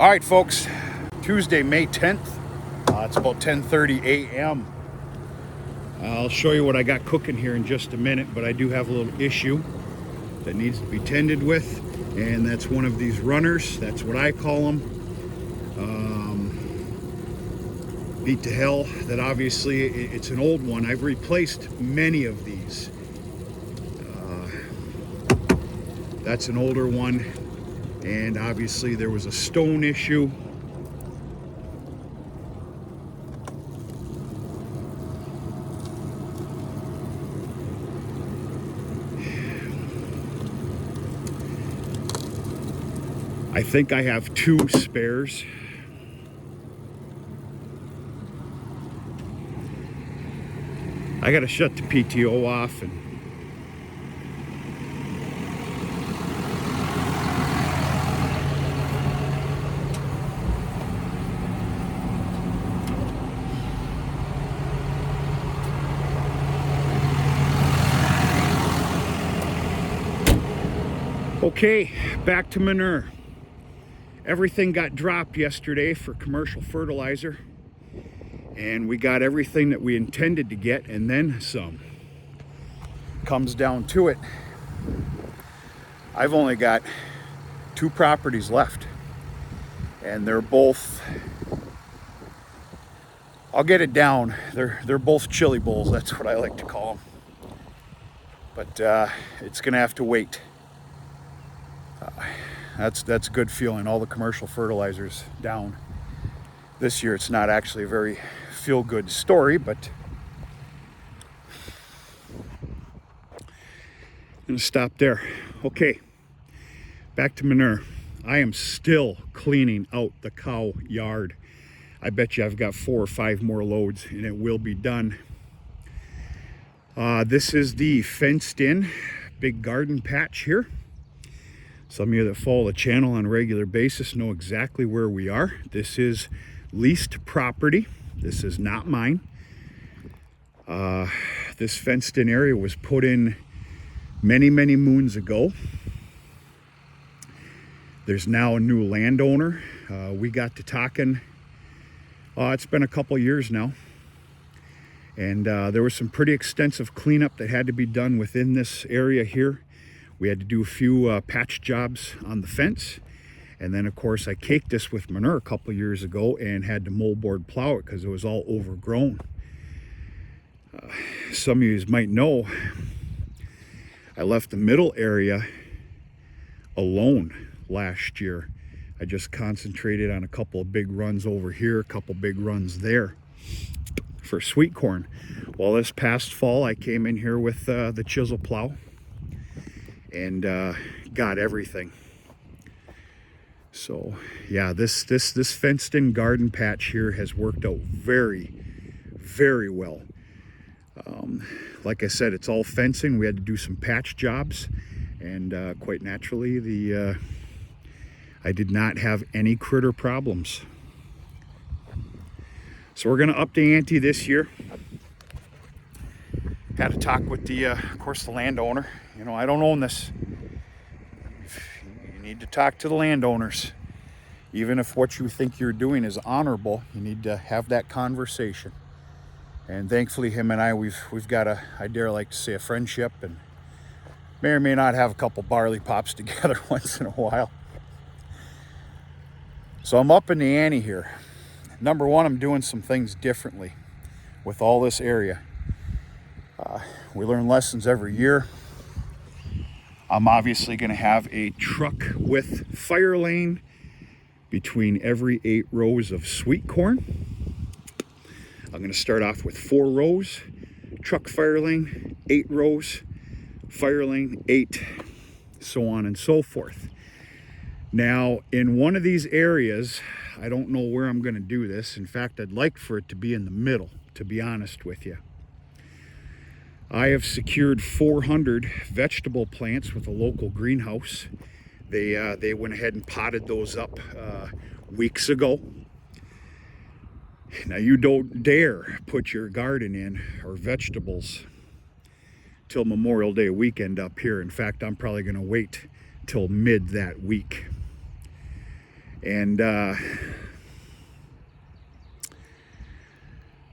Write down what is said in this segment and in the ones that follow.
All right, folks, Tuesday, May 10th. It's about 10:30 a.m. I'll show you what I got cooking here in just a minute, but I do have a little issue that needs to be tended with, and that's one of these runners. That's what I call them. Beat to hell. That obviously it's an old one. I've replaced many of these. That's an older one, and obviously there was a stone issue. I think I have two spares. I gotta shut the PTO off and okay, back to manure. Everything got dropped yesterday for commercial fertilizer, and we got everything that we intended to get and then some. Comes down to it, I've only got two properties left, and they're both, I'll get it down, they're both chili bowls. That's what I like to call them, but it's gonna have to wait. That's a good feeling. All the commercial fertilizers down this year. It's not actually a very feel-good story, but I'm gonna stop there. Okay, back to manure. I am still cleaning out the cow yard. I bet you I've got 4 or 5 more loads and it will be done. This is the fenced-in big garden patch here. Some of you that follow the channel on a regular basis know exactly where we are. This is leased property. This is not mine. This fenced-in area was put in many moons ago. There's now a new landowner. We got to talking, it's been a couple years now, and there was some pretty extensive cleanup that had to be done within this area here. We had to do a few patch jobs on the fence, and then of course I caked this with manure a couple years ago and had to moldboard plow it because it was all overgrown. Some of you might know I left the middle area alone last year. I just concentrated on a couple of big runs over here, a couple big runs there for sweet corn. Well, this past fall I came in here with the chisel plow and got everything. So yeah, this fenced-in garden patch here has worked out very well. Like I said, it's all fencing. We had to do some patch jobs, and quite naturally I did not have any critter problems. So we're gonna up the ante this year. Had to talk with the of course the landowner. You know, I don't own this. You need to talk to the landowners. Even if what you think you're doing is honorable, you need to have that conversation. And thankfully him and I, we've got I dare like to say a friendship, and may or may not have a couple barley pops together once in a while. So I'm up in the ante here. Number one, I'm doing some things differently with all this area. We learn lessons every year. I'm obviously going to have a truck width fire lane between every 8 rows of sweet corn. I'm going to start off with 4 rows, truck fire lane, 8 rows, fire lane, 8, so on and so forth. Now, in one of these areas, I don't know where I'm going to do this. In fact, I'd like for it to be in the middle, to be honest with you. I have secured 400 vegetable plants with a local greenhouse. They went ahead and potted those up weeks ago. Now, you don't dare put your garden in, or vegetables, till Memorial Day weekend up here. In fact, I'm probably going to wait till mid that week. And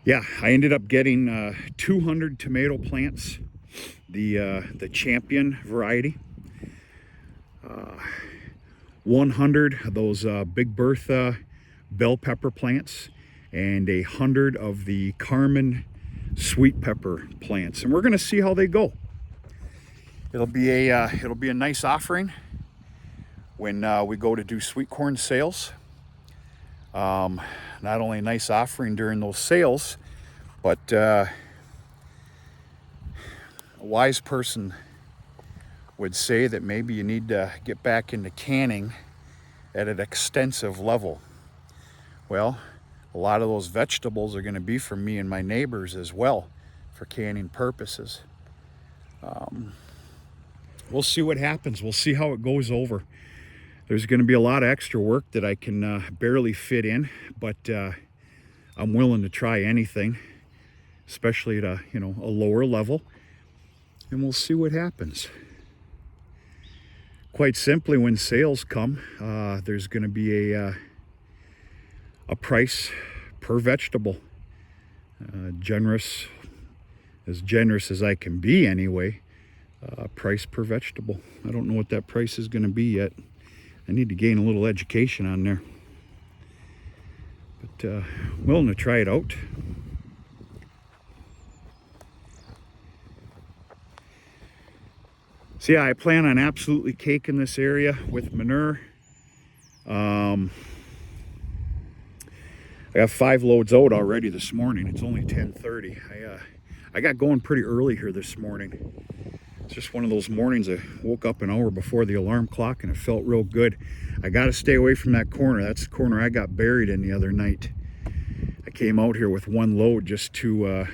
yeah, I ended up getting 200 tomato plants, the champion variety, 100 of those Big Bertha bell pepper plants, and 100 of the Carmen sweet pepper plants, and we're going to see how they go. It'll be a nice offering when we go to do sweet corn sales. Not only a nice offering during those sales, but a wise person would say that maybe you need to get back into canning at an extensive level. Well, a lot of those vegetables are going to be for me and my neighbors as well for canning purposes. We'll see what happens. We'll see how it goes over. There's going to be a lot of extra work that I can barely fit in, but I'm willing to try anything, especially at a lower level, and we'll see what happens. Quite simply, when sales come, there's going to be a price per vegetable, generous as I can be anyway. Price per vegetable. I don't know what that price is going to be yet. I need to gain a little education on there, but willing to try it out. So yeah, I plan on absolutely caking this area with manure. I got 5 loads out already this morning. It's only 10:30. I got going pretty early here this morning. It's just one of those mornings I woke up an hour before the alarm clock and it felt real good. I got to stay away from that corner. That's the corner I got buried in the other night. I came out here with 1 load just to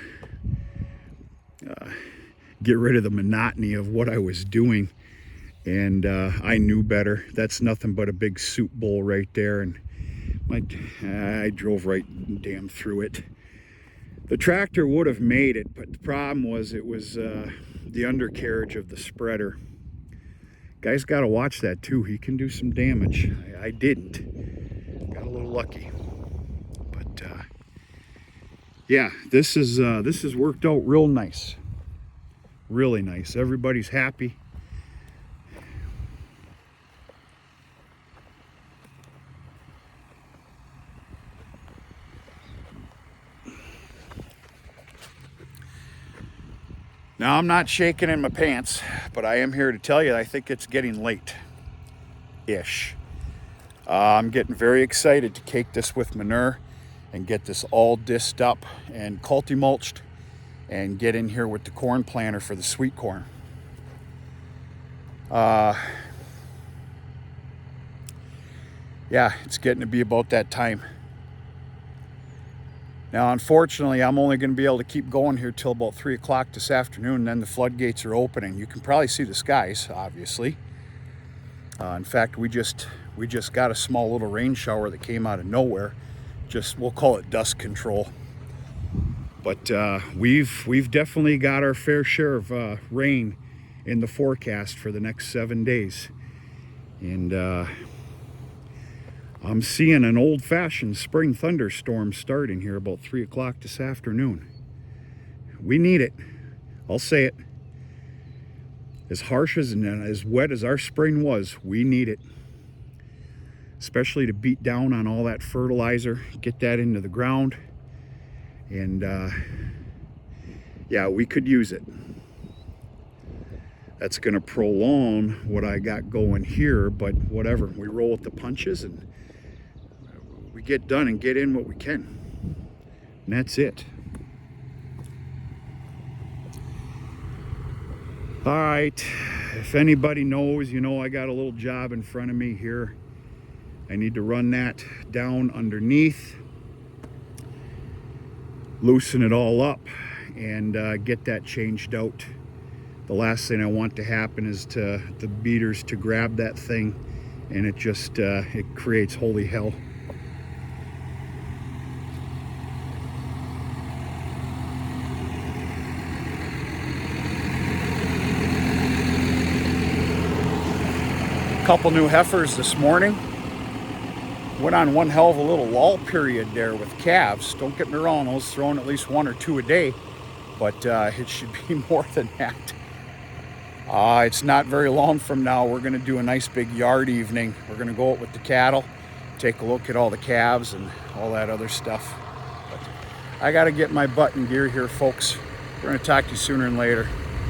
get rid of the monotony of what I was doing. And I knew better. That's nothing but a big soup bowl right there. And I drove right damn through it. The tractor would have made it, but the problem was it was the undercarriage of the spreader. Guy's got to watch that too. He can do some damage. I didn't. Got a little lucky. But yeah, this has worked out real nice. Really nice. Everybody's happy. Now, I'm not shaking in my pants, but I am here to tell you I think it's getting late-ish. I'm getting very excited to cake this with manure and get this all disced up and culti-mulched and get in here with the corn planter for the sweet corn. Yeah, it's getting to be about that time. Now, unfortunately, I'm only going to be able to keep going here till about 3 o'clock this afternoon, and then the floodgates are opening. You can probably see the skies, obviously. In fact, we just got a small little rain shower that came out of nowhere. We'll call it dust control. But we've definitely got our fair share of rain in the forecast for the next 7 days. And I'm seeing an old-fashioned spring thunderstorm starting here about 3 o'clock this afternoon. We need it. I'll say it. As harsh and as wet as our spring was, we need it. Especially to beat down on all that fertilizer, get that into the ground. And yeah, we could use it. That's going to prolong what I got going here, but whatever. We roll with the punches and we get done and get in what we can. And that's it. All right, if anybody knows, I got a little job in front of me here. I need to run that down underneath, loosen it all up, and get that changed out. The last thing I want to happen is to the beaters to grab that thing, and it just it creates holy hell. Couple new heifers this morning. Went on one hell of a little lull period there with calves. Don't get me wrong, I was throwing at least 1 or 2 a day, but it should be more than that. It's not very long from now. We're going to do a nice big yard evening. We're going to go out with the cattle, take a look at all the calves and all that other stuff. But I got to get my butt in gear here, folks. We're going to talk to you sooner than later.